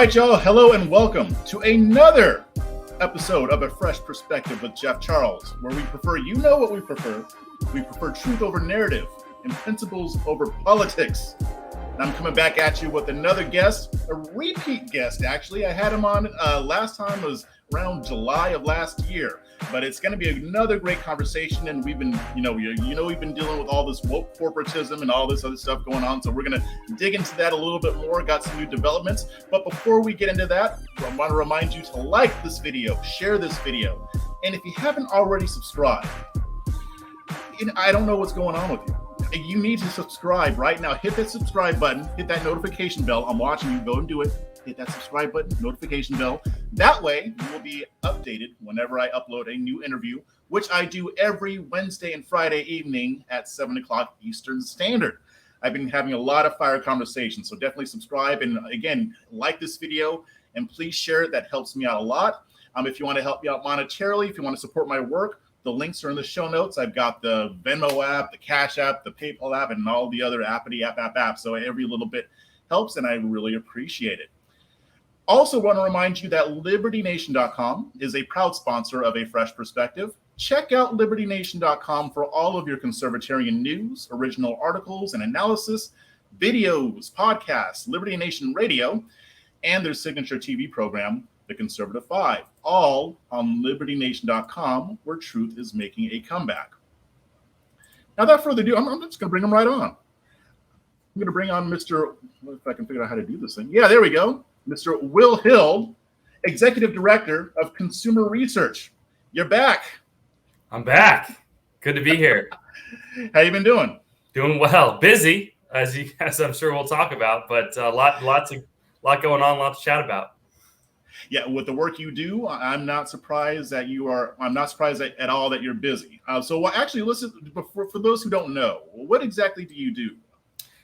right, y'all. Hello and welcome to another episode of A Fresh Perspective with Jeff Charles, where we prefer, you know what we prefer. We prefer truth over narrative and principles over politics. And I'm coming back at you with another guest, a repeat guest, actually. I had him on last time was around July of last year. But it's going to be another great conversation, and we've been, we've been dealing with all this woke corporatism and all this other stuff going on. So we're going to dig into that a little bit more. Got some new developments. But before we get into that, I want to remind you to like this video, share this video, and if you haven't already subscribed, I don't know what's going on with you. You need to subscribe right now. Hit that subscribe button. Hit that notification bell. I'm watching you. Go and do it. Hit that subscribe button, notification bell. That way, you will be updated whenever I upload a new interview, which I do every Wednesday and Friday evening at 7 o'clock Eastern Standard. I've been having a lot of fire conversations, so definitely subscribe. And again, like this video, and please share it. That helps me out a lot. If you want to help me out monetarily, if you want to support my work, the links are in the show notes. I've got the Venmo app, the CashApp, the PayPal app, and all the other apps. So every little bit helps, and I really appreciate it. Also want to remind you that LibertyNation.com is a proud sponsor of A Fresh Perspective. Check out LibertyNation.com for all of your conservatarian news, original articles and analysis, videos, podcasts, Liberty Nation Radio, and their signature TV program, The Conservative Five, all on LibertyNation.com, where truth is making a comeback. Now, without further ado, I'm just going to bring them right on. I'm going to bring on Mr. If I can figure out how to do this thing. Yeah, there we go. Mr. Will Hild, Executive Director of Consumer Research. You're back. I'm back. Good to be here. How you been doing? Doing well. Busy, as I'm sure we'll talk about, but a lot going on, lots to chat about. Yeah, with the work you do, I'm not surprised that you are. I'm not surprised at all that you're busy. Actually, listen. For those who don't know, what exactly do you do?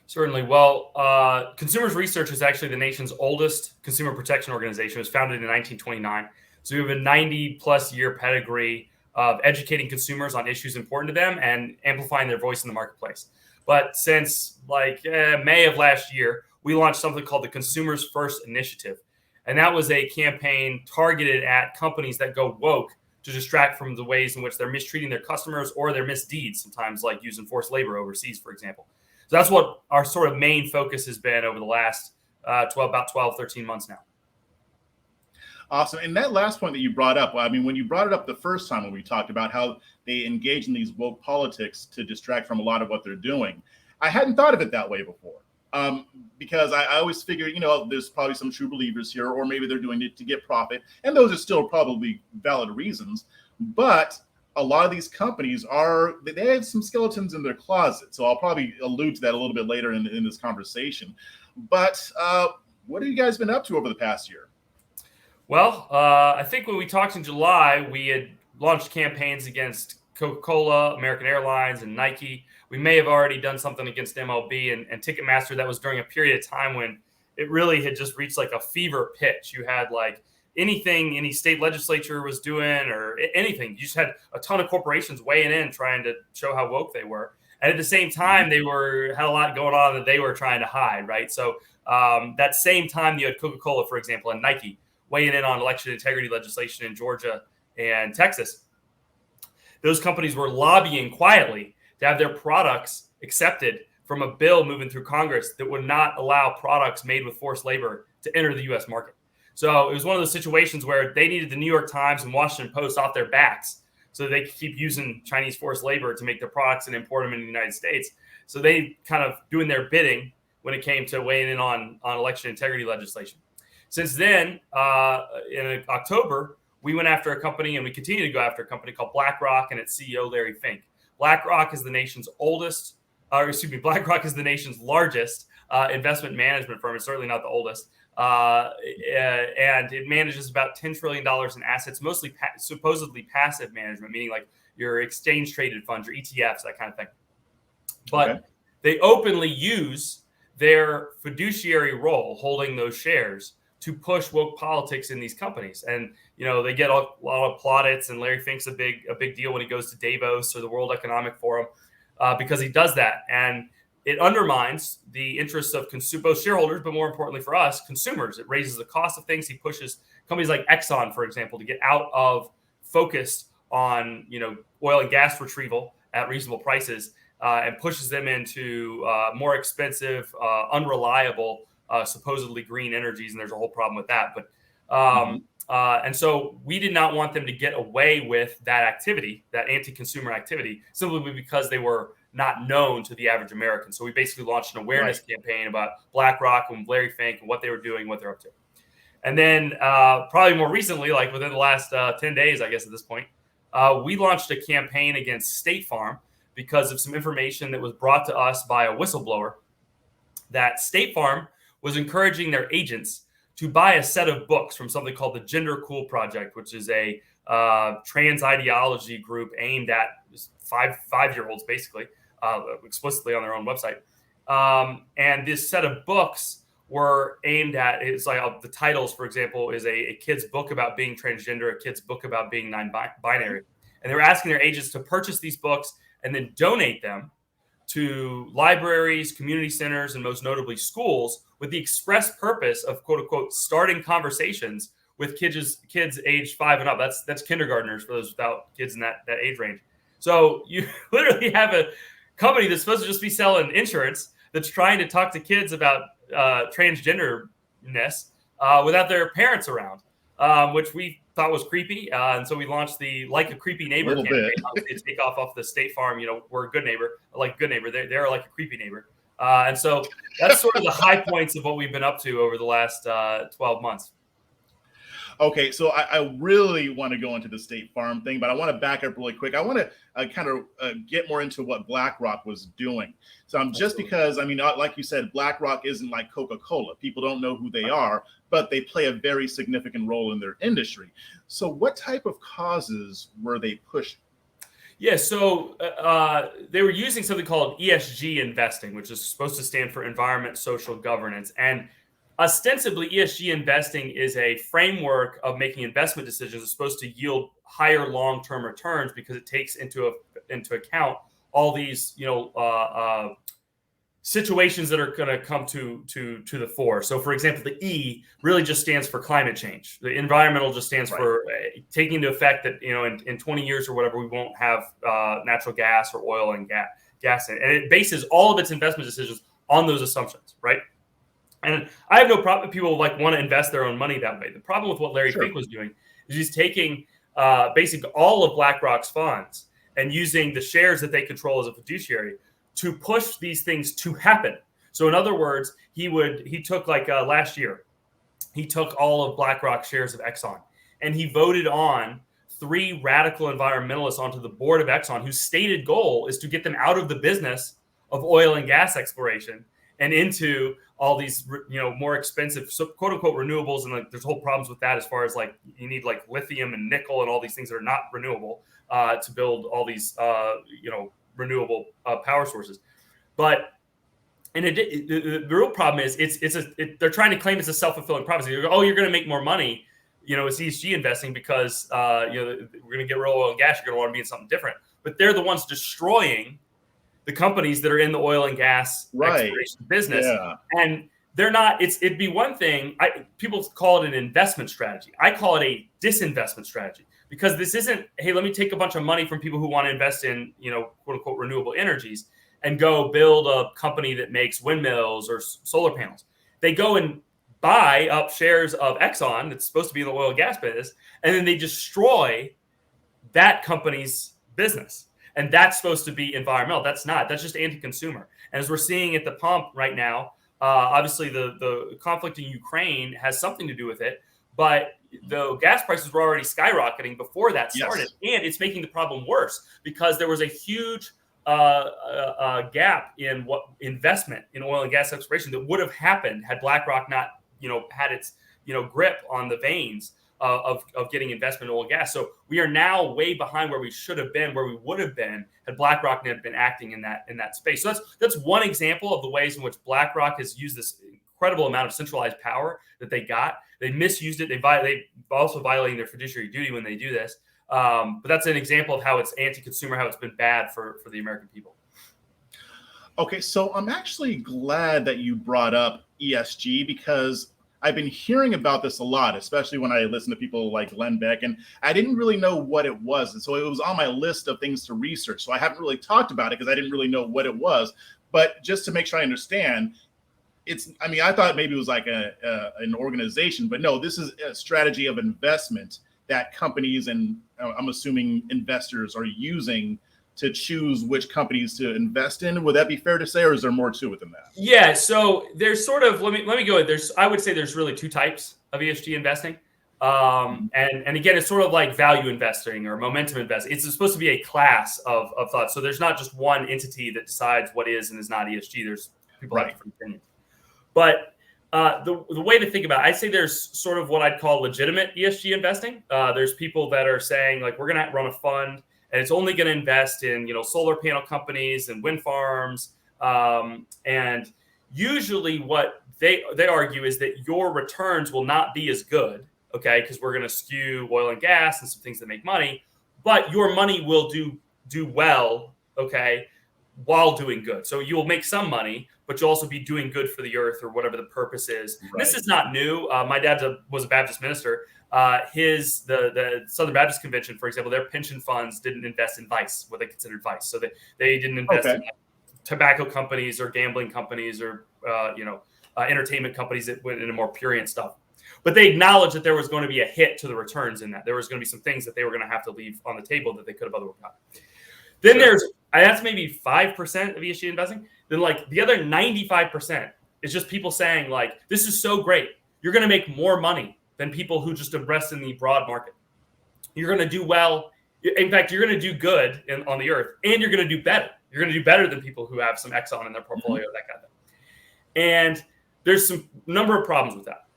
Certainly. Well, Consumers Research is actually the nation's oldest consumer protection organization. It was founded in 1929. So we have a 90-plus year pedigree of educating consumers on issues important to them and amplifying their voice in the marketplace. But since May of last year, we launched something called the Consumers First Initiative. And that was a campaign targeted at companies that go woke to distract from the ways in which they're mistreating their customers or their misdeeds, sometimes like using forced labor overseas, for example. So that's what our sort of main focus has been over the last 13 months now. Awesome. And that last point that you brought up, when you brought it up the first time when we talked about how they engage in these woke politics to distract from a lot of what they're doing, I hadn't thought of it that way before. Because I always figured, there's probably some true believers here, or maybe they're doing it to get profit. And those are still probably valid reasons. But a lot of these companies they have some skeletons in their closet. So I'll probably allude to that a little bit later in this conversation. But what have you guys been up to over the past year? Well, I think when we talked in July, we had launched campaigns against Coca-Cola, American Airlines, and Nike. We may have already done something against MLB and Ticketmaster. That was during a period of time when it really had just reached like a fever pitch. You had anything any state legislature was doing or anything. You just had a ton of corporations weighing in, trying to show how woke they were. And at the same time, they had a lot going on that they were trying to hide, right? So that same time, you had Coca-Cola, for example, and Nike weighing in on election integrity legislation in Georgia and Texas. Those companies were lobbying quietly to have their products accepted from a bill moving through Congress that would not allow products made with forced labor to enter the U.S. market. So it was one of those situations where they needed the New York Times and Washington Post off their backs so that they could keep using Chinese forced labor to make their products and import them in the United States. So they kind of doing their bidding when it came to weighing in on election integrity legislation. Since then, in October, we went after a company and we continue to go after a company called BlackRock and its CEO, Larry Fink. BlackRock is the nation's BlackRock is the nation's largest investment management firm. It's certainly not the oldest. And it manages about $10 trillion in assets, mostly supposedly passive management, meaning like your exchange traded funds, your ETFs, that kind of thing. But They openly use their fiduciary role holding those shares to push woke politics in these companies. And, they get a lot of plaudits, and Larry Fink's a big deal when he goes to Davos or the World Economic Forum because he does that. And it undermines the interests of both shareholders, but more importantly for us, consumers. It raises the cost of things. He pushes companies like Exxon, for example, to get out of focus on oil and gas retrieval at reasonable prices, and pushes them into more expensive, unreliable, supposedly green energies. And there's a whole problem with that. But and so we did not want them to get away with that activity, that anti-consumer activity, simply because they were not known to the average American. So we basically launched an awareness campaign about BlackRock and Larry Fink and what they were doing, what they're up to. And then probably more recently, like within the last 10 days, I guess at this point, we launched a campaign against State Farm because of some information that was brought to us by a whistleblower that State Farm was encouraging their agents to buy a set of books from something called the Gender Cool Project, which is a trans ideology group aimed at five-year-olds, basically, explicitly on their own website. And this set of books were aimed at, it's like the titles, for example, is a kid's book about being transgender, a kid's book about being non-binary. And they were asking their agents to purchase these books and then donate them to libraries, community centers, and most notably schools, with the express purpose of, quote unquote, starting conversations with kids aged 5 and up. That's kindergartners for those without kids in that age range. So you literally have a company that's supposed to just be selling insurance that's trying to talk to kids about transgenderness without their parents around, which we thought was creepy. And so we launched the Like a Creepy Neighbor campaign to take off the State Farm, we're a good neighbor, like a good neighbor. They're like a creepy neighbor. And so that's sort of the high points of what we've been up to over the last 12 months. Okay, so I really want to go into the State Farm thing, but I want to back up really quick. I want to kind of get more into what BlackRock was doing. So just because, like you said, BlackRock isn't like Coca-Cola. People don't know who they are, but they play a very significant role in their industry. So what type of causes were they pushing? Yeah, so they were using something called ESG Investing, which is supposed to stand for Environment, Social Governance. And ostensibly, ESG investing is a framework of making investment decisions that's supposed to yield higher long-term returns because it takes into account all these, situations that are going to come to the fore. So, for example, the E really just stands for climate change. The environmental just stands for taking into effect that in 20 years or whatever we won't have natural gas or oil and gas in it. And it bases all of its investment decisions on those assumptions, right? And I have no problem if people want to invest their own money that way. The problem with what Larry Fink was doing is he's taking basically all of BlackRock's funds and using the shares that they control as a fiduciary to push these things to happen. So in other words, he took last year, he took all of BlackRock's shares of Exxon and he voted on 3 radical environmentalists onto the board of Exxon whose stated goal is to get them out of the business of oil and gas exploration and into all these, more expensive, so quote unquote renewables. And there's whole problems with that as far as you need lithium and nickel and all these things that are not renewable to build all these, renewable power sources. But the real problem is they're trying to claim it's a self-fulfilling prophecy. You're going to make more money, it's ESG investing because, we're going to get rid of oil and gas. You're going to want to be in something different. But they're the ones destroying the companies that are in the oil and gas exploration business. Yeah. And they're not, it'd be one thing. People call it an investment strategy. I call it a disinvestment strategy because this isn't, hey, let me take a bunch of money from people who want to invest in, quote unquote, renewable energies and go build a company that makes windmills or solar panels. They go and buy up shares of Exxon that's supposed to be in the oil and gas business, and then they destroy that company's business. And that's supposed to be environmental. That's not. That's just anti-consumer. And as we're seeing at the pump right now, obviously the conflict in Ukraine has something to do with it. But the gas prices were already skyrocketing before that started. Yes. And it's making the problem worse because there was a huge gap in what investment in oil and gas exploration that would have happened had BlackRock not, had its, grip on the veins of getting investment in oil and gas. So we are now way behind where we should have been, where we would have been had BlackRock not been acting in that space. So that's one example of the ways in which BlackRock has used this incredible amount of centralized power that they got. They misused it. They also violating their fiduciary duty when they do this. But that's an example of how it's anti-consumer, how it's been bad for the American people. Okay, so I'm actually glad that you brought up ESG because I've been hearing about this a lot, especially when I listen to people like Glenn Beck, and I didn't really know what it was. And so it was on my list of things to research. So I haven't really talked about it because I didn't really know what it was. But just to make sure I understand, I thought maybe it was like an organization, but no, this is a strategy of investment that companies and I'm assuming investors are using to choose which companies to invest in. Would that be fair to say, or is there more to it than that? Yeah. So there's sort of, let me go. I would say there's really two types of ESG investing. And again, it's sort of like value investing or momentum investing. It's supposed to be a class of thought. So there's not just one entity that decides what is and is not ESG. There's people have different opinions. But the way to think about it, I'd say there's sort of what I'd call legitimate ESG investing. There's people that are saying like, we're going to run a fund and it's only going to invest in, solar panel companies and wind farms. And usually what they argue is that your returns will not be as good, okay, because we're going to skew oil and gas and some things that make money, but your money will do well, okay, while doing good. So you'll make some money, but you'll also be doing good for the earth or whatever the purpose is. Right. This is not new. My dad was a Baptist minister. The Southern Baptist Convention, for example, their pension funds didn't invest in vice, what they considered vice. So they didn't invest in tobacco companies or gambling companies or entertainment companies that went into more prurient stuff. But they acknowledged that there was going to be a hit to the returns in that. There was going to be some things that they were going to have to leave on the table that they could have otherwise got. Then that's maybe 5% of ESG investing. Then like the other 95% is just people saying like, this is so great. You're going to make more money than people who just invest in the broad market. You're going to do well. In fact, you're going to do good on the earth, and you're going to do better. You're going to do better than people who have some Exxon in their portfolio, that kind of thing. And there's some number of problems with that.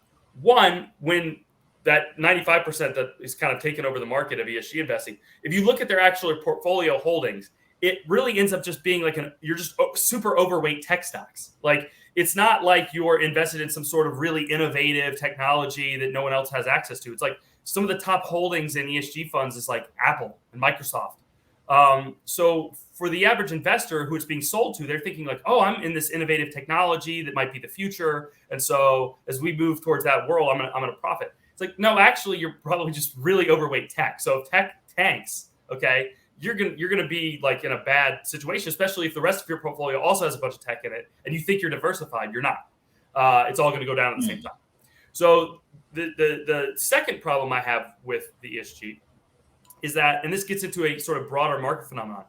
One, when that 95% that is kind of taken over the market of ESG investing, if you look at their actual portfolio holdings, it really ends up just being like you're just super overweight tech stocks. Like it's not like you're invested in some sort of really innovative technology that no one else has access to. It's like some of the top holdings in ESG funds is like Apple and Microsoft. So for the average investor who it's being sold to, they're thinking like, oh, I'm in this innovative technology that might be the future. And so as we move towards that world, I'm going to profit. It's like, no, actually, you're probably just really overweight tech. So if tech tanks, okay, you're gonna be like in a bad situation, especially if the rest of your portfolio also has a bunch of tech in it, and you think you're diversified. You're not. It's all going to go down at the same time. So the second problem I have with the ESG is that, and this gets into a sort of broader market phenomenon,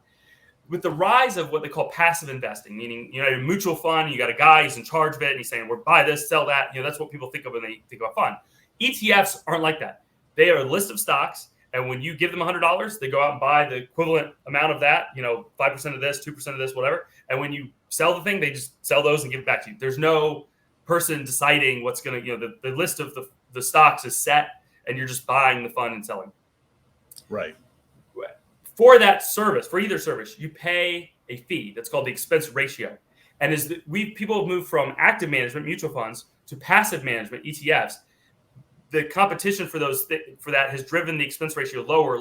with the rise of what they call passive investing, meaning a mutual fund, you got a guy who's in charge of it, and he's saying, "We're buy this, sell that." That's what people think of when they think of a fund. ETFs aren't like that. They are a list of stocks. And when you give them $100, they go out and buy the equivalent amount of that, 5% of this, 2% of this, whatever. And when you sell the thing, they just sell those and give it back to you. There's no person deciding what's going to, the list of the stocks is set and you're just buying the fund and selling. Right. For that service, for either service, you pay a fee that's called the expense ratio. And as people have moved from active management, mutual funds, to passive management, ETFs, the competition for that has driven the expense ratio lower.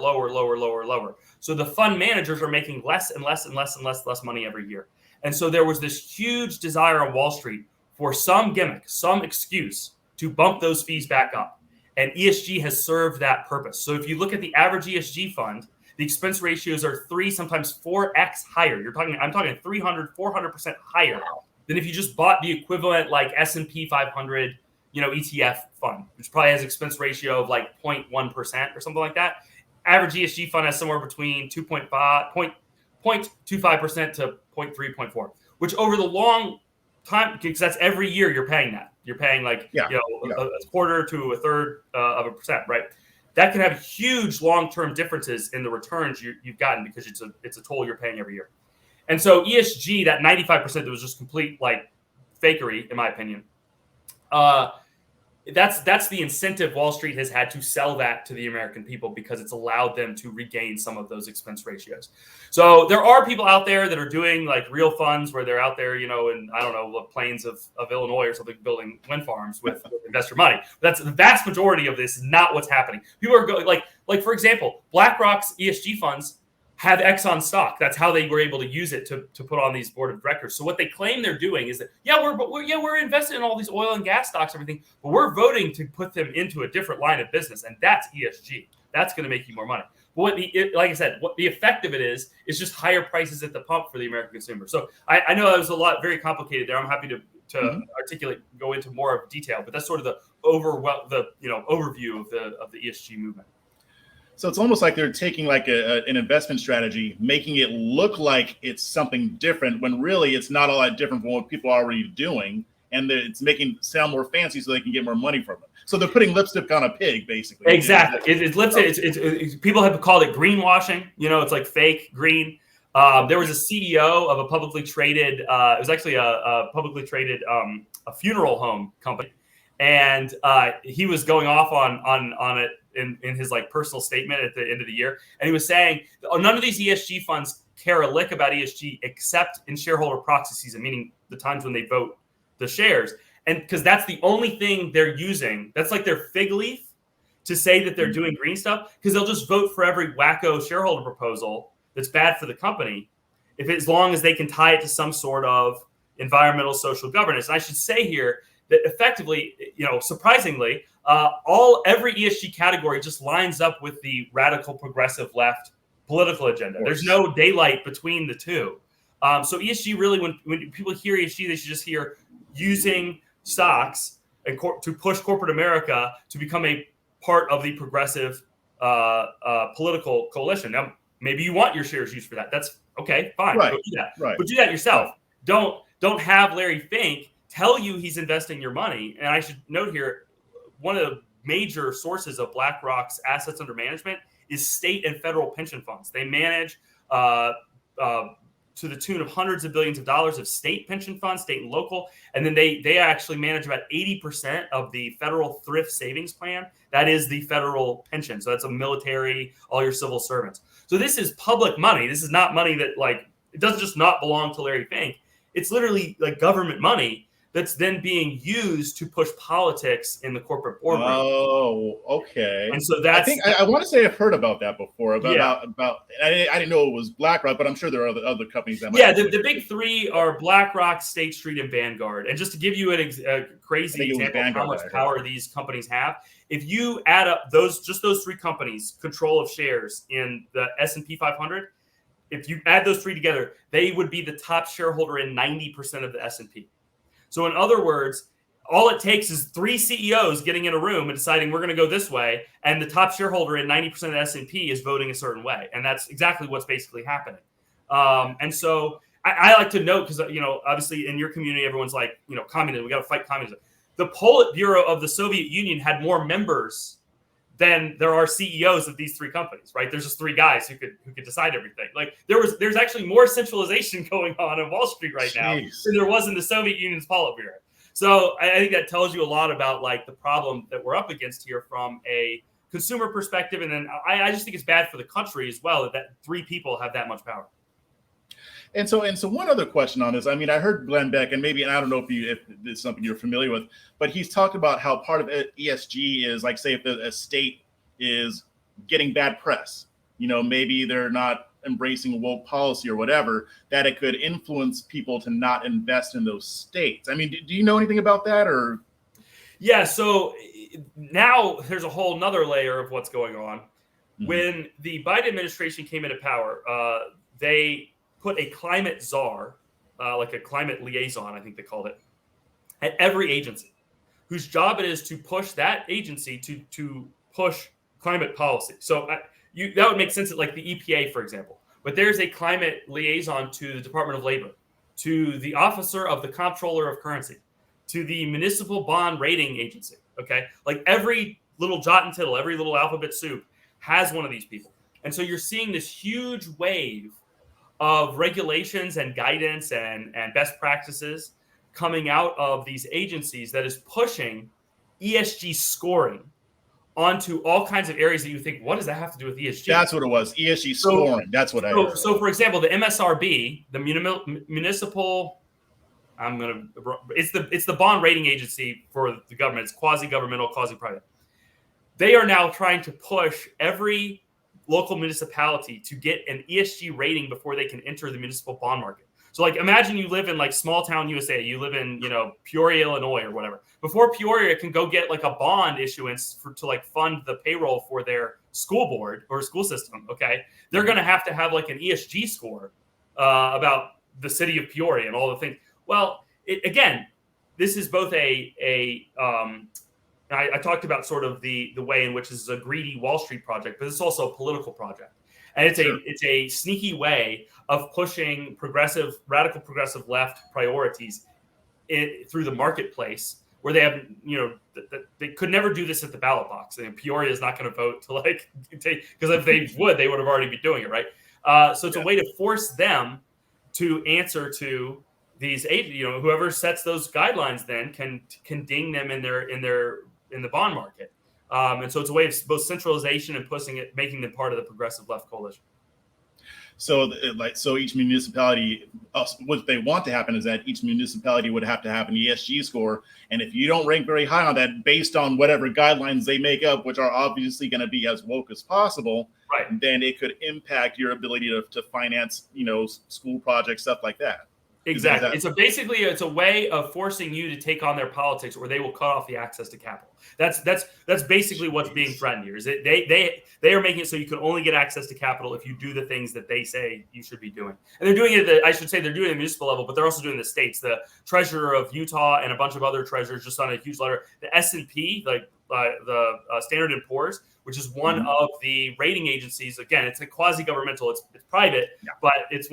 So the fund managers are making less and less money every year. And so there was this huge desire on Wall Street for some gimmick, some excuse to bump those fees back up. And ESG has served that purpose. So if you look at the average ESG fund, the expense ratios are 3, sometimes 4x higher. I'm talking 300, 400% higher than if you just bought the equivalent like S&P 500 ETF fund, which probably has expense ratio of like 0.1% or something like that. Average ESG fund has somewhere between 0.25% to 0.3, 0.4, which over the long time, because that's every year you're paying that. You're paying like, a quarter to a third of a percent, right? That can have huge long-term differences in the returns you've gotten because it's a toll you're paying every year. And so ESG, that 95% that was just complete like fakery, in my opinion, that's the incentive Wall Street has had to sell that to the American people because it's allowed them to regain some of those expense ratios. So there are people out there that are doing like real funds where they're out there, in, I don't know, the plains of Illinois or something, building wind farms with investor money. But that's the vast majority of this is not what's happening. People are going like for example, BlackRock's ESG funds have Exxon stock. That's how they were able to use it to put on these board of directors. So what they claim they're doing is that, we're invested in all these oil and gas stocks, everything, but we're voting to put them into a different line of business, and that's ESG. That's going to make you more money. But like I said, what the effect of it is just higher prices at the pump for the American consumer. So I know that was a lot, very complicated there. I'm happy to articulate, go into more of detail, but that's sort of the overview of the ESG movement. So it's almost like they're taking like an investment strategy, making it look like it's something different when really it's not all that different from what people are already doing, and it's making it sound more fancy so they can get more money from it. So they're putting lipstick on a pig, basically. Exactly. It's lipstick. It's people have called it greenwashing. It's like fake green. There was a CEO of a publicly traded. It was actually a publicly traded a funeral home company, and he was going off on it in his like personal statement at the end of the year, and he was saying none of these ESG funds care a lick about ESG except in shareholder proxy season, meaning the times when they vote the shares. And because that's the only thing they're using, that's like their fig leaf to say that they're doing green stuff, because they'll just vote for every wacko shareholder proposal that's bad for the company, as long as they can tie it to some sort of environmental, social governance. And I should say here that effectively, surprisingly, every ESG category just lines up with the radical progressive left political agenda. There's no daylight between the two. So ESG really, when people hear ESG, they should just hear using stocks and to push corporate America to become a part of the progressive political coalition. Now, maybe you want your shares used for that. That's okay, fine. Right. Go do that. Right. But do that yourself. Don't have Larry Fink tell you he's investing your money. And I should note here, one of the major sources of BlackRock's assets under management is state and federal pension funds. They manage to the tune of hundreds of billions of dollars of state pension funds, state and local. And then they actually manage about 80% of the federal thrift savings plan. That is the federal pension. So that's a military, all your civil servants. So this is public money. This is not money that it doesn't just not belong to Larry Fink. It's literally like government money that's then being used to push politics in the corporate boardroom. Oh, okay. And so I want to say I've heard about that before. About I didn't know it was BlackRock, but I'm sure there are other companies that might. Yeah, the big three are BlackRock, State Street, and Vanguard. And just to give you a crazy example of how much power these companies have, if you add up those three companies' control of shares in the S&P 500, if you add those three together, they would be the top shareholder in 90% of the S&P. So in other words, all it takes is three CEOs getting in a room and deciding we're going to go this way, and the top shareholder in 90% of the S&P is voting a certain way. And that's exactly what's basically happening. And so I like to note, because, obviously in your community, everyone's like, communism, we got to fight communism. The Politburo of the Soviet Union had more members than there are CEOs of these three companies, right? There's just three guys who could decide everything. Like there's actually more centralization going on in Wall Street right now than there was in the Soviet Union's Politburo. So I think that tells you a lot about the problem that we're up against here from a consumer perspective. And then I just think it's bad for the country as well that three people have that much power. And so one other question on this. I mean, I heard Glenn Beck, and I don't know if it's something you're familiar with, but he's talked about how part of ESG is like, say, if a state is getting bad press, maybe they're not embracing woke policy or whatever, that it could influence people to not invest in those states. I mean, do you know anything about that? Or yeah, so now there's a whole nother layer of what's going on. Mm-hmm. When the Biden administration came into power, they put a climate czar, like a climate liaison, I think they called it, at every agency, whose job it is to push that agency to push climate policy. So that would make sense at like the EPA, for example. But there's a climate liaison to the Department of Labor, to the officer of the Comptroller of Currency, to the Municipal Bond Rating Agency. Okay, like every little jot and tittle, every little alphabet soup has one of these people. And so you're seeing this huge wave of regulations and guidance and best practices coming out of these agencies that is pushing ESG scoring onto all kinds of areas that you think, what does that have to do with ESG? That's what it was, ESG scoring. That's what I heard. So, for example, the MSRB, the municipal, it's the bond rating agency for the government. It's quasi-governmental, quasi-private. They are now trying to push every local municipality to get an ESG rating before they can enter the municipal bond market. So like, imagine you live in like small town USA, you live in, Peoria, Illinois or whatever. Before Peoria can go get like a bond issuance to like fund the payroll for their school board or school system. Okay. They're going to have like an ESG score about the city of Peoria and all the things. Well, again, this is both I talked about sort of the way in which this is a greedy Wall Street project, but it's also a political project. And it's a sneaky way of pushing radical progressive left priorities through the marketplace, where they have, they could never do this at the ballot box. And Peoria is not going to vote to because if they would have already been doing it, right? So it's a way to force them to answer to these agents. Whoever sets those guidelines then can ding them in the bond market. And so it's a way of both centralization and making them part of the progressive left coalition. So each municipality, what they want to happen is that each municipality would have to have an ESG score. And if you don't rank very high on that, based on whatever guidelines they make up, which are obviously going to be as woke as possible, right, then it could impact your ability to finance, school projects, stuff like that. Exactly. It's a way of forcing you to take on their politics, or they will cut off the access to capital. That's basically what's being threatened here. Is that they are making it so you can only get access to capital if you do the things that they say you should be doing. And they're doing it they're doing it at the municipal level, but they're also doing it in the states. The treasurer of Utah and a bunch of other treasurers just on a huge letter. The S&P, the Standard & Poor's, which is one of the rating agencies. Again, it's a quasi-governmental. It's private, but it's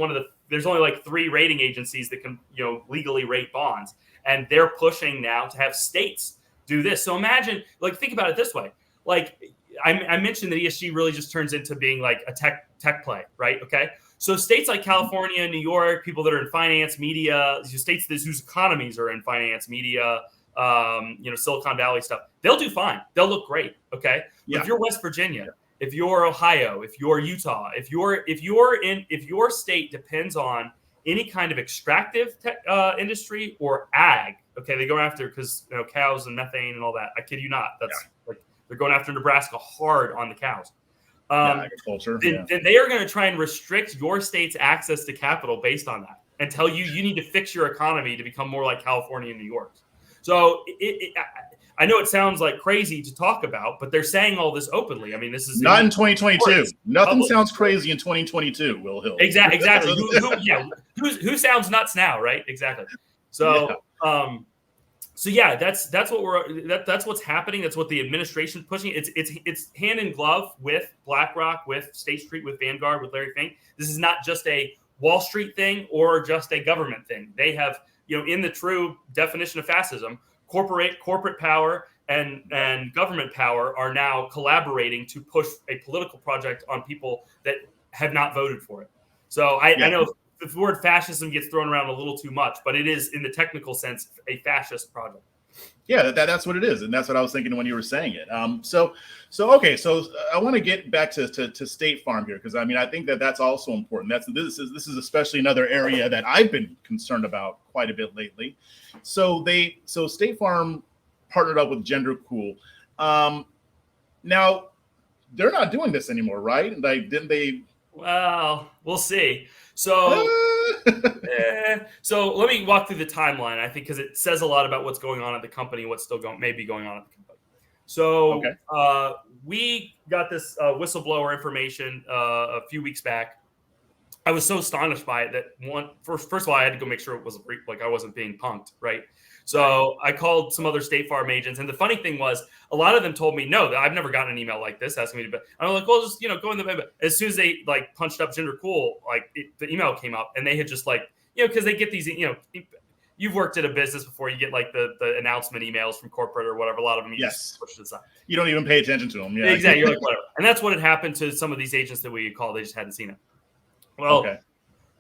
there's only like 3 rating agencies that can, legally rate bonds. And they're pushing now to have states do this. So imagine, think about it this way. I mentioned that ESG really just turns into being like a tech play, right? Okay. So states like California, New York, people that are in finance, media, states whose economies are in finance, media, Silicon Valley stuff, they'll do fine. They'll look great. Okay. Yeah. If you're West Virginia, if you're Ohio, if you're Utah, if your state depends on any kind of extractive industry or ag, okay, they go after because cows and methane and all that. I kid you not. That's they're going after Nebraska hard on the cows. Agriculture. Then they are going to try and restrict your state's access to capital based on that, and tell you need to fix your economy to become more like California and New York. So I know it sounds like crazy to talk about, but they're saying all this openly. I mean, this is not in 2022. Nothing sounds crazy in 2022 , Will Hill. Exactly. Who sounds nuts now, right? Exactly. So, that's what's happening. That's what the administration's pushing. It's hand in glove with BlackRock, with State Street, with Vanguard, with Larry Fink. This is not just a Wall Street thing or just a government thing. They have, in the true definition of fascism, corporate power and government power are now collaborating to push a political project on people that have not voted for it. So I know the word fascism gets thrown around a little too much, but it is, in the technical sense, a fascist project. Yeah, that's what it is, and that's what I was thinking when you were saying it. So I want to get back to State Farm here, because I think that's also important. This is especially another area that I've been concerned about quite a bit lately. So State Farm partnered up with Gender Cool. Now they're not doing this anymore, right? Didn't they? Well, we'll see. So let me walk through the timeline, I think, because it says a lot about what's going on at the company, what's still may be going on at the company. So we got this whistleblower information a few weeks back. I was so astonished by it that first of all, I had to go make sure it was I wasn't being punked, right? So I called some other State Farm agents, and the funny thing was, a lot of them told me, no, I've never gotten an email like this asking me to. I'm like, well, just go in the. As soon as they punched up Gender Cool, the email came up, and they had just because they get these, you've worked at a business before, you get the announcement emails from corporate or whatever. A lot of them, you just push to the side. You don't even pay attention to them. Yeah, exactly. You're like, whatever. And that's what had happened to some of these agents that we called. They just hadn't seen it. Well,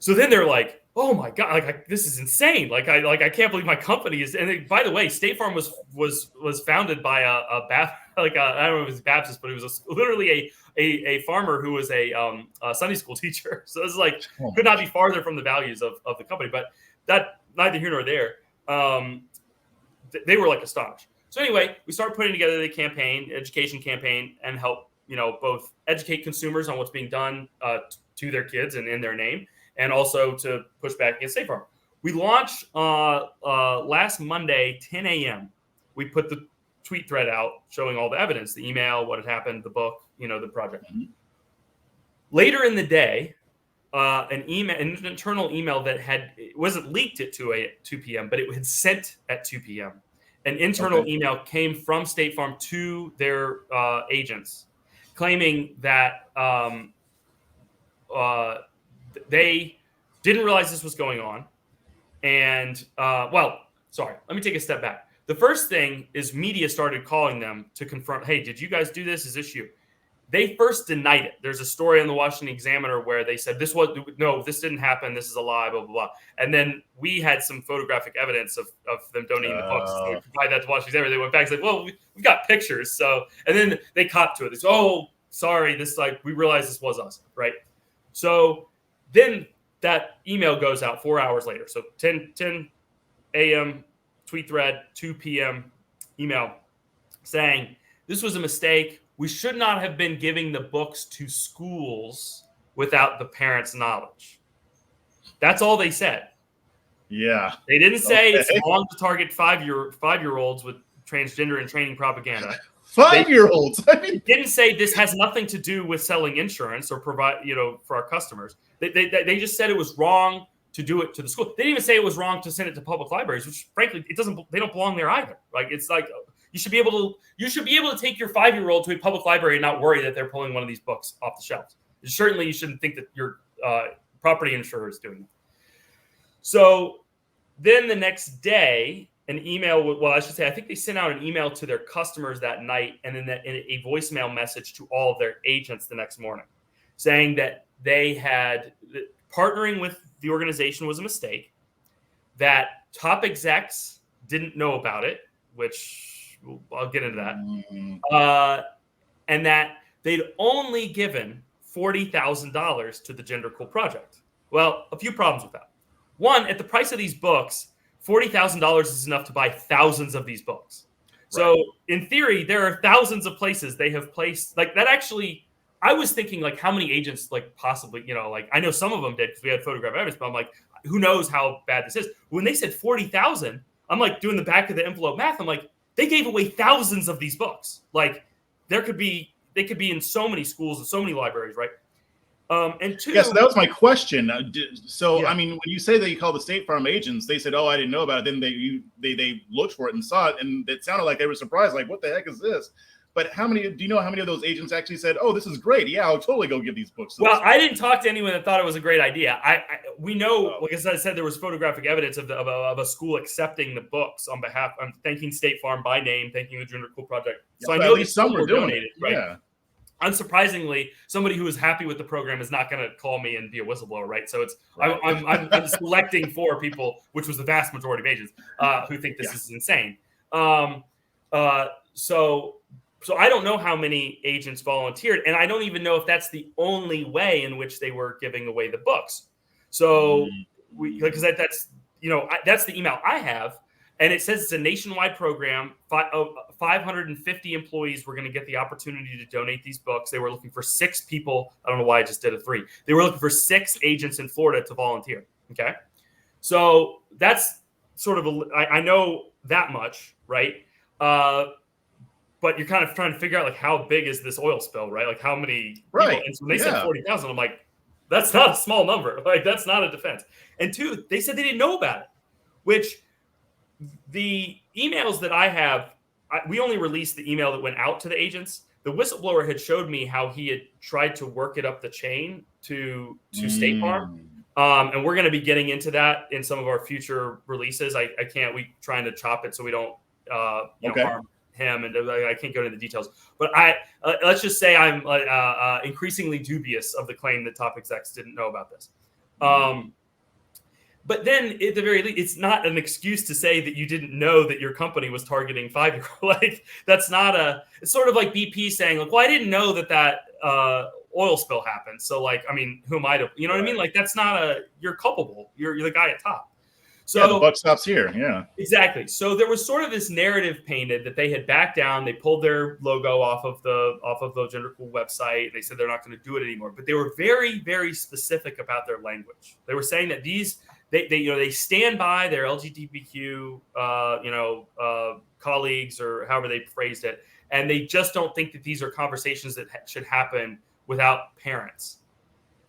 so then they're like, oh my God, this is insane. I can't believe my company is. And by the way, State Farm was founded by a I don't know if it was Baptist, but it was literally a farmer who was a Sunday school teacher. So this is could not be farther from the values of the company, but that neither here nor there. They were astonished. So anyway, we started putting together the campaign, education campaign, and help both educate consumers on what's being done to their kids and in their name, and also to push back against State Farm. We launched last Monday, 10 a.m. We put the tweet thread out showing all the evidence, the email, what had happened, the book, the project. Mm-hmm. Later in the day, an internal email that wasn't leaked at 2 p.m., but it had sent at 2 p.m. An internal email came from State Farm to their agents, claiming that they didn't realize this was going on. And, sorry, let me take a step back. The first thing is media started calling them to confirm, hey, did you guys do this? Is this you? They first denied it. There's a story in the Washington Examiner where they said, this didn't happen. This is a lie, blah, blah, blah. And then we had some photographic evidence of them donating the books. So we provided that to Washington Examiner. They went back and said, well, we've got pictures. So, and then they copped to it. They said, oh, sorry, we realized this was us, right? So then that email goes out 4 hours later. So 10 a.m. tweet thread, 2 p.m. email saying, this was a mistake. We should not have been giving the books to schools without the parents' knowledge. That's all they said. Yeah. They didn't say it's wrong to target five-year-olds with transgender and training propaganda. 5-year-olds. They didn't say this has nothing to do with selling insurance or provide, for our customers. They just said it was wrong to do it to the school. They didn't even say it was wrong to send it to public libraries, which frankly, they don't belong there either. Like, it's like, you should be able to take your 5-year-old to a public library and not worry that they're pulling one of these books off the shelves. Certainly, you shouldn't think that your property insurer is doing that. So then the next day, an email. Well, I should say, I think they sent out an email to their customers that night, and then a voicemail message to all of their agents the next morning, saying that they had partnering with the organization was a mistake, that top execs didn't know about it, which I'll get into that. And that they'd only given $40,000 to the Gender Cool Project. Well, a few problems with that. One, at the price of these books, $40,000 is enough to buy thousands of these books. So in theory, there are thousands of places they have placed like that. Actually, I was thinking like how many agents like possibly, like I know some of them did because we had photographic evidence, but I'm like, who knows how bad this is? When they said 40,000, I'm like doing the back of the envelope math. I'm like, they gave away thousands of these books. Like they could be in so many schools and so many libraries, right? And two, so that was my question. I mean, when you say that you call the State Farm agents, they said, "Oh, I didn't know about it." Then they looked for it and saw it, and it sounded like they were surprised. Like, what the heck is this? But do you know how many of those agents actually said, "Oh, this is great. Yeah, I'll totally go give these books." Well, I didn't talk to anyone that thought it was a great idea. We know, like I said, there was photographic evidence of a school accepting the books on behalf. I'm thanking State Farm by name, thanking the Gender Cool Project. So I know at least some were donated, right? Yeah. Unsurprisingly, somebody who is happy with the program is not going to call me and be a whistleblower, right? So it's I'm selecting for people, which was the vast majority of agents who think this is insane. So I don't know how many agents volunteered, and I don't even know if that's the only way in which they were giving away the books. So because that's the email I have. And it says it's a nationwide program. 550 employees were going to get the opportunity to donate these books. They were looking for 6 people. I don't know why I just did a 3. They were looking for 6 agents in Florida to volunteer. Okay. So that's sort of I know that much, right? But you're kind of trying to figure out like how big is this oil spill, right? Like how many people? And so when they said 40,000, I'm like, that's not a small number. Like that's not a defense. And 2, they said they didn't know about it, which the emails that I have, we only released the email that went out to the agents. The whistleblower had showed me how he had tried to work it up the chain to State Farm. And we're going to be getting into that in some of our future releases. We're trying to chop it so we don't harm him, and I can't go into the details. But let's just say I'm increasingly dubious of the claim that top execs didn't know about this. But then, at the very least, it's not an excuse to say that you didn't know that your company was targeting 5-year-olds. Like that's not it's sort of like BP saying, like, well, I didn't know that oil spill happened. So, like, I mean, who am I to, you know what I mean? Like, that's not you're culpable. You're the guy at top. So the buck stops here. Yeah, exactly. So there was sort of this narrative painted that they had backed down. They pulled their logo off of the Gender Cool website. They said they're not going to do it anymore. But they were very, very specific about their language. They were saying that they stand by their LGBTQ colleagues, or however they phrased it, and they just don't think that these are conversations that should happen without parents.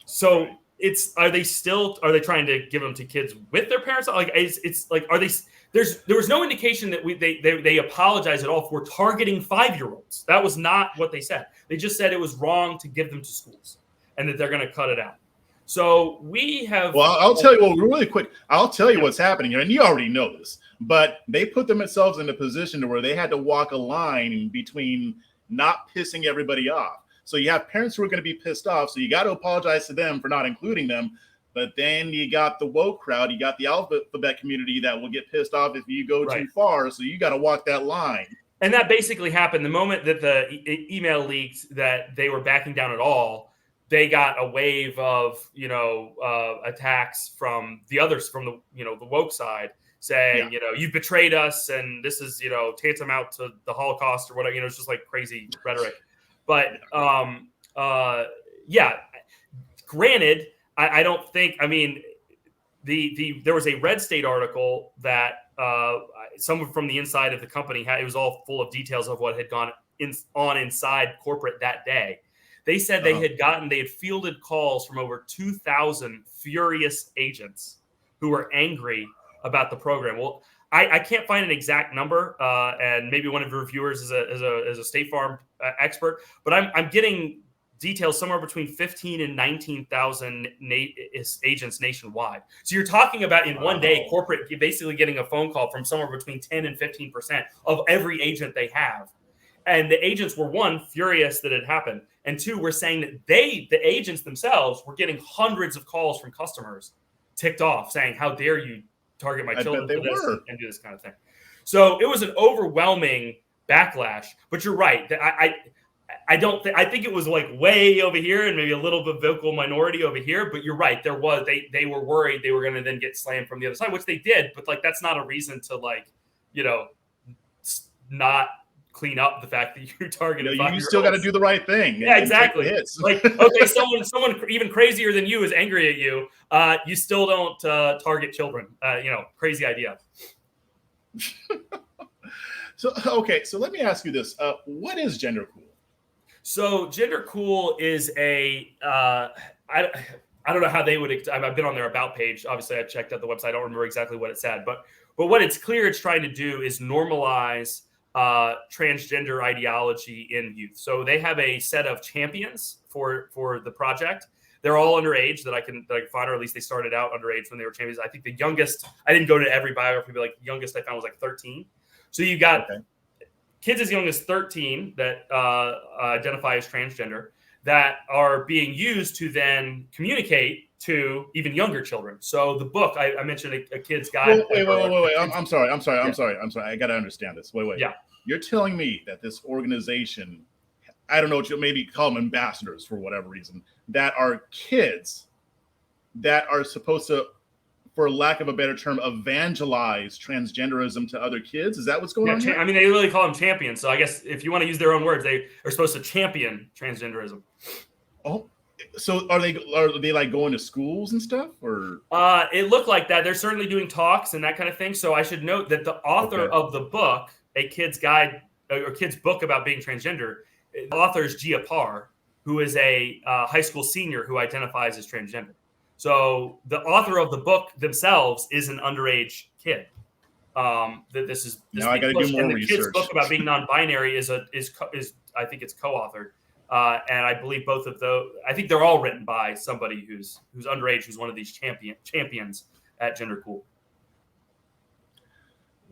So. Right. Are they trying to give them to kids with their parents? Like it's like, there was no indication that they apologize at all for targeting 5-year-olds. That was not what they said. They just said it was wrong to give them to schools and that they're going to cut it out. So we have. Well, I'll tell you. Well, really quick, I'll tell you what's happening here, and you already know this. But they put themselves in a position to where they had to walk a line between not pissing everybody off. So you have parents who are going to be pissed off. So you got to apologize to them for not including them. But then you got the woke crowd. You got the alphabet community that will get pissed off if you go too far. So you got to walk that line. And that basically happened the moment that the email leaked that they were backing down at all. They got a wave of, attacks from the others, from the woke side, saying, you've betrayed us, and this is, tantamount to the Holocaust or whatever. It's just like crazy rhetoric. But granted, I don't think. I mean, there was a Red State article that someone from the inside of the company had. It was all full of details of what had gone on inside corporate that day. They said they had fielded calls from over 2,000 furious agents who were angry about the program. Well, I can't find an exact number, and maybe one of your viewers is a State Farm expert, but I'm getting details somewhere between 15 and 19,000 agents nationwide. So you're talking about in one day, corporate basically getting a phone call from somewhere between 10 and 15% of every agent they have. And the agents were, one, furious that it happened, and two, were saying that the agents themselves were getting hundreds of calls from customers ticked off saying, how dare you target my children for this and do this kind of thing. So it was an overwhelming backlash. But you're right. I think it was like way over here and maybe a little bit vocal minority over here. But you're right. There was they were worried they were going to then get slammed from the other side, which they did. But like that's not a reason to not clean up the fact that you targeted. You still got to do the right thing. Yeah, exactly. Like, okay, someone even crazier than you is angry at you. You still don't target children. Crazy idea. So let me ask you this: what is Gender Cool? So Gender Cool is a I don't know how they would. I've been on their about page. Obviously, I checked out the website. I don't remember exactly what it said, but what it's clear it's trying to do is normalize transgender ideology in youth. So they have a set of champions for the project. They're all underage that I can find, or at least they started out underage when they were champions. I think the youngest, I didn't go to every biography, but the youngest I found was 13. So you got kids as young as 13 that identify as transgender that are being used to then communicate to even younger children. So the book, I mentioned a kid's guide. Wait. I'm sorry. I got to understand this. Wait. Yeah. You're telling me that this organization, I don't know what you maybe call them ambassadors for whatever reason, that are kids that are supposed to, for lack of a better term, evangelize transgenderism to other kids? Is that what's going on here? I mean, they really call them champions. So I guess if you want to use their own words, they are supposed to champion transgenderism. Oh, so are they like going to schools and stuff, or? It looked like that. They're certainly doing talks and that kind of thing. So I should note that the author of the book, a kid's guide or kid's book about being transgender, the author is Gia Parr, who is a high school senior who identifies as transgender. So the author of the book themselves is an underage kid. That this is now I got to do more research. The kid's book about being non-binary is I think it's co-authored, and I believe both of those. I think they're all written by somebody who's underage, who's one of these champions at Gender Cool.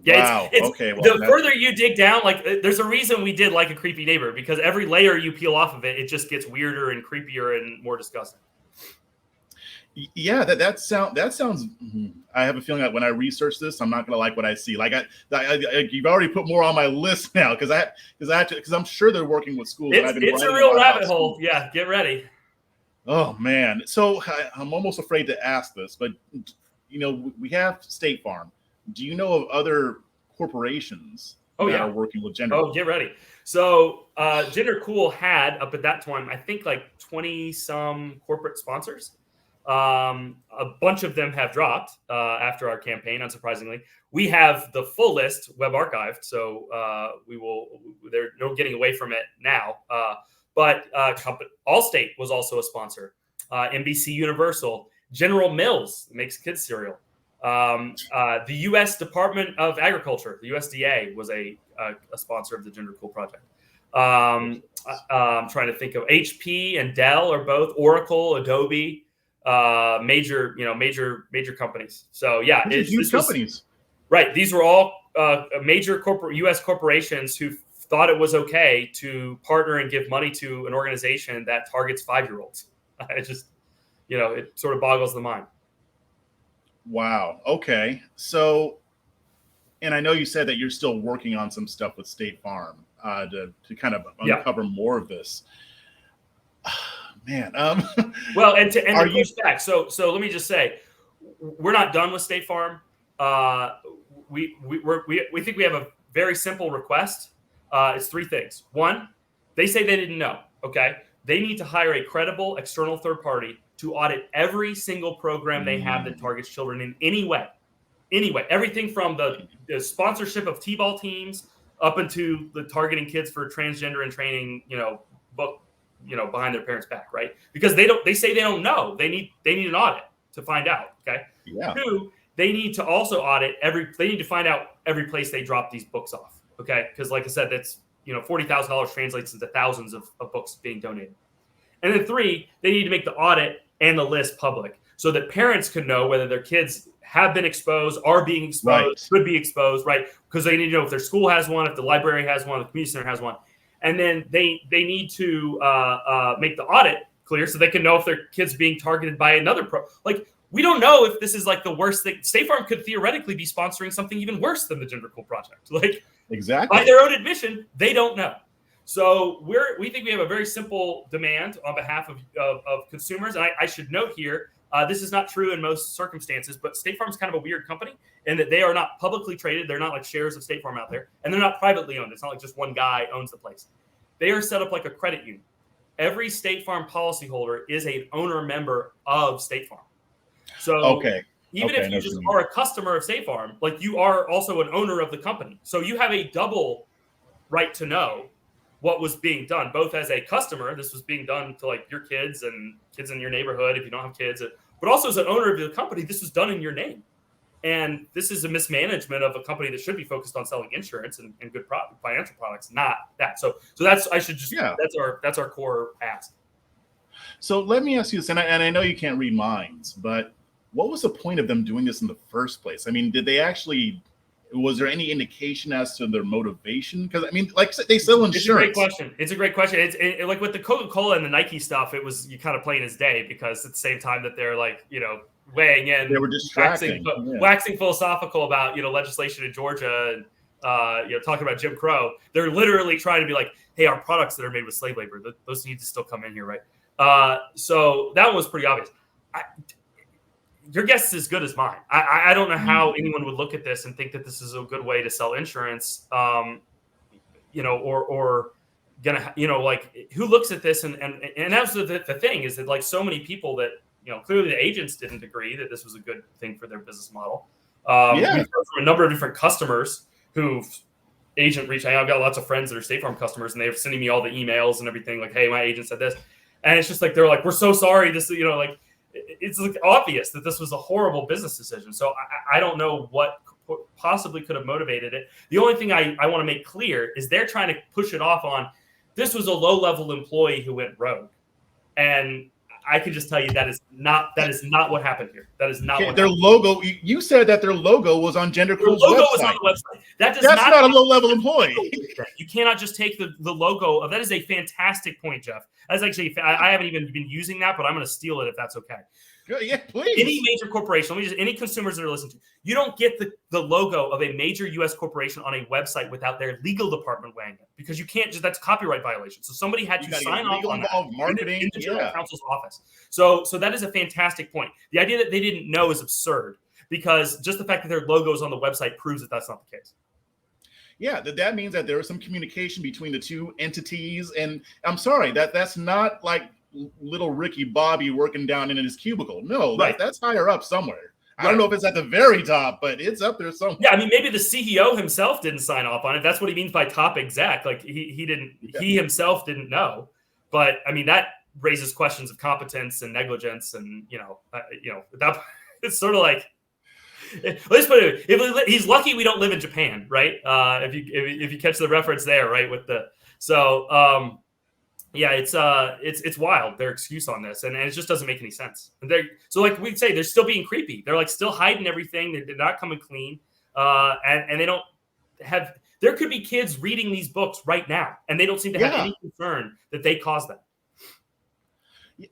Yeah, wow. It's okay. Well, the further you dig down, there's a reason we did Like a Creepy Neighbor, because every layer you peel off of it, it just gets weirder and creepier and more disgusting. Yeah, that sounds. I have a feeling that when I research this, I'm not going to like what I see. You've already put more on my list now because I'm sure they're working with schools. It's a real rabbit hole. Yeah, get ready. Oh man, so I'm almost afraid to ask this, but we have State Farm. Do you know of other corporations that are working with Gender Cool? Get ready. So Gender Cool had, up at that time, I think like 20 some corporate sponsors. A bunch of them have dropped after our campaign, unsurprisingly. We have the full list web archived, so there's no getting away from it now. But Allstate was also a sponsor. NBC Universal, General Mills makes kids cereal. The U.S. Department of Agriculture, the USDA, was a sponsor of the Gender Cool project. I'm trying to think of HP and Dell are both, Oracle, Adobe, major companies. So yeah, huge companies. Right. These were all major U.S. corporations who thought it was okay to partner and give money to an organization that targets 5-year-olds. It just, it sort of boggles the mind. Wow. Okay. So, and I know you said that you're still working on some stuff with State Farm to kind of uncover more of this. Man. Well, and to push back. So let me just say, we're not done with State Farm. We think we have a very simple request. It's 3 things. 1, they say they didn't know. Okay. They need to hire a credible external third party to audit every single program they have that targets children in any way. Everything from the sponsorship of T-ball teams up into the targeting kids for transgender and training, book, behind their parents' back, right? Because they say they don't know. They need an audit to find out. Okay. Yeah. 2, they need to also audit they need to find out every place they drop these books off. Okay. Because like I said, that's, $40,000 translates into thousands of books being donated. And then 3, they need to make the audit and the list public so that parents can know whether their kids have been exposed, are being exposed, could be exposed, right? Because they need to know if their school has one, if the library has one, if the community center has one. And then they need to make the audit clear so they can know if their kid's being targeted by another we don't know if this is like the worst thing. State Farm could theoretically be sponsoring something even worse than the Gender Cool project. Exactly. By their own admission, they don't know. So we think we have a very simple demand on behalf of consumers. And I should note here, this is not true in most circumstances, but State Farm is kind of a weird company in that they are not publicly traded. They're not like shares of State Farm out there, and they're not privately owned. It's not like just one guy owns the place. They are set up like a credit union. Every State Farm policyholder is an owner member of State Farm. So even if you just are a customer of State Farm, you are also an owner of the company. So you have a double right to know what was being done, both as a customer. This was being done to your kids and kids in your neighborhood if you don't have kids, but also as an owner of the company, this was done in your name. And this is a mismanagement of a company that should be focused on selling insurance and good financial products, not that. So that's that's our core ask. So let me ask you this, and I know you can't read minds, but what was the point of them doing this in the first place? I mean, was there any indication as to their motivation? Because like I said, they sell insurance. It's a great question. It's like with the Coca-Cola and the Nike stuff, it was you kind of plain as day because at the same time that they're weighing in, they were distracting, waxing philosophical about legislation in Georgia and talking about Jim Crow. They're literally trying to be like, hey, our products that are made with slave labor, those need to still come in here, right? So that one was pretty obvious. Your guess is as good as mine. I don't know how anyone would look at this and think that this is a good way to sell insurance, or gonna, who looks at this and that's the thing is that so many people that, clearly the agents didn't agree that this was a good thing for their business model. We've heard from a number of different customers who've agent reached out. I've got lots of friends that are State Farm customers and they're sending me all the emails and everything hey, my agent said this. And it's just they're we're so sorry. This, it's obvious that this was a horrible business decision. So I don't know what possibly could have motivated it. The only thing I want to make clear is they're trying to push it off on this was a low-level employee who went rogue. And I can just tell you that is not what happened here. That is not what their happened. Logo. You said that their logo was on Gender Cool's website. Logo was on the website. That's not a low-level employee. You cannot just take the logo of that. Is a fantastic point, Jeff. That's actually I haven't even been using that, but I'm going to steal it if that's okay. Yeah, please. Any major corporation, any consumers that are listening to, you don't get the logo of a major U.S. corporation on a website without their legal department weighing it because you can't that's copyright violation. So somebody had to sign off on that marketing in the general counsel's office. So that is a fantastic point. The idea that they didn't know is absurd because just the fact that their logo is on the website proves that that's not the case. Yeah, that means that there was some communication between the two entities. And I'm sorry, that's not like little Ricky Bobby working down in his cubicle. No, Right. that's higher up somewhere. I don't know if it's at the very top, but it's up there somewhere. Yeah, I mean, maybe the CEO himself didn't sign off on it. That's what he means by top exec. Like he didn't, he himself didn't know. But I mean, that raises questions of competence and negligence, and that it's sort of like, let's put it. If he's lucky, we don't live in Japan, right? If you catch the reference there, right? Yeah, it's wild, their excuse on this, and it just doesn't make any sense. So like we'd say, they're still being creepy. They're like still hiding everything. They're not coming clean, and they don't have. There could be kids reading these books right now, and they don't seem to have any concern that they caused them.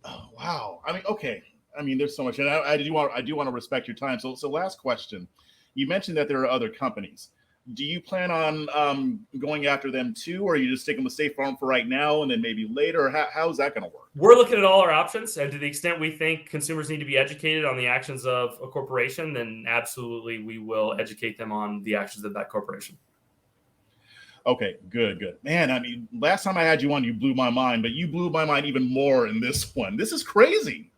Oh, wow. I mean, okay. I mean, there's so much, and I do want to respect your time. So last question. You mentioned that there are other companies. Do you plan on going after them too, or are you just sticking with State Farm for right now and then maybe later? How's that going to work? We're looking at all our options, and to the extent we think consumers need to be educated on the actions of a corporation, then absolutely we will educate them on the actions of that corporation. Okay, good. Man, I mean, last time I had you on, you blew my mind, but you blew my mind even more in this one. This is crazy.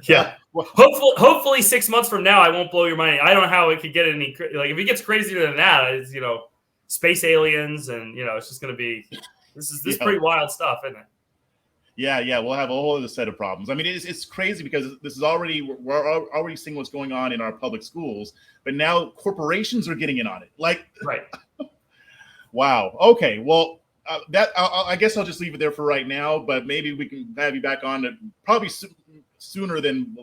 Yeah. Hopefully 6 months from now, I won't blow your mind. I don't know how it could get any, like, if it gets crazier than that, it's, space aliens, and, it's just going to be, this is pretty wild stuff, isn't it? Yeah. We'll have a whole other set of problems. I mean, it's crazy because this is we're already seeing what's going on in our public schools, but now corporations are getting in on it. Like, right. Wow. Okay. Well, I guess I'll just leave it there for right now, but maybe we can have you back on probably sooner than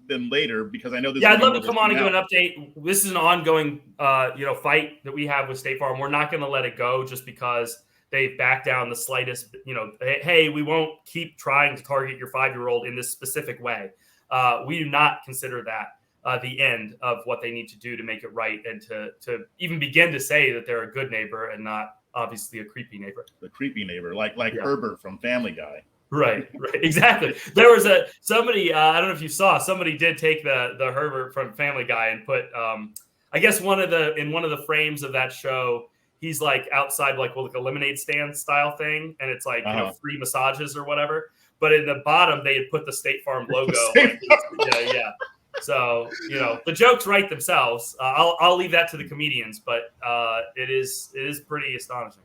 later, because I know this. Yeah, I'd love to come on and give an update. This is an ongoing, fight that we have with State Farm. We're not going to let it go just because they've backed down the slightest. Hey, we won't keep trying to target your 5-year-old in this specific way. We do not consider that the end of what they need to do to make it right, and to even begin to say that they're a good neighbor and not obviously a creepy neighbor. The creepy neighbor, like Herbert from Family Guy. Right, exactly. There was somebody, I don't know if you saw, somebody did take the Herbert from Family Guy and put, I guess in one of the frames of that show, he's like outside, like a lemonade stand style thing, and it's like free massages or whatever. But in the bottom, they had put the State Farm logo. Yeah. So the jokes write themselves. I'll leave that to the comedians, but it is pretty astonishing.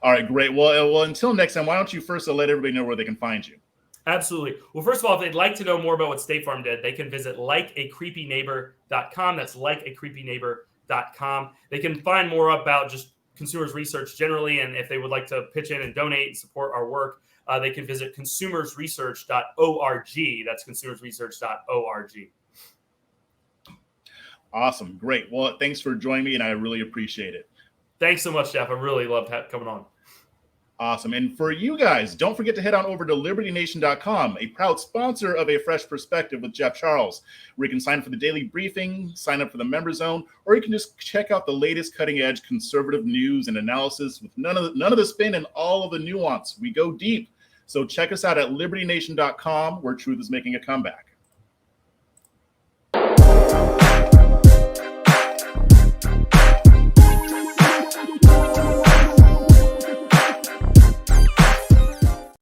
All right, great. Well, until next time, why don't you first let everybody know where they can find you? Absolutely. Well, first of all, if they'd like to know more about what State Farm did, they can visit likeacreepyneighbor.com. That's likeacreepyneighbor.com. They can find more about just consumers research generally, and if they would like to pitch in and donate and support our work, they can visit consumersresearch.org. That's consumersresearch.org. Awesome. Great. Well, thanks for joining me, and I really appreciate it. Thanks so much, Jeff. I really loved coming on. Awesome. And for you guys, don't forget to head on over to libertynation.com, a proud sponsor of A Fresh Perspective with Jeff Charles, where you can sign up for the daily briefing, sign up for the member zone, or you can just check out the latest cutting-edge conservative news and analysis with none of the spin and all of the nuance. We go deep. So check us out at libertynation.com, where truth is making a comeback.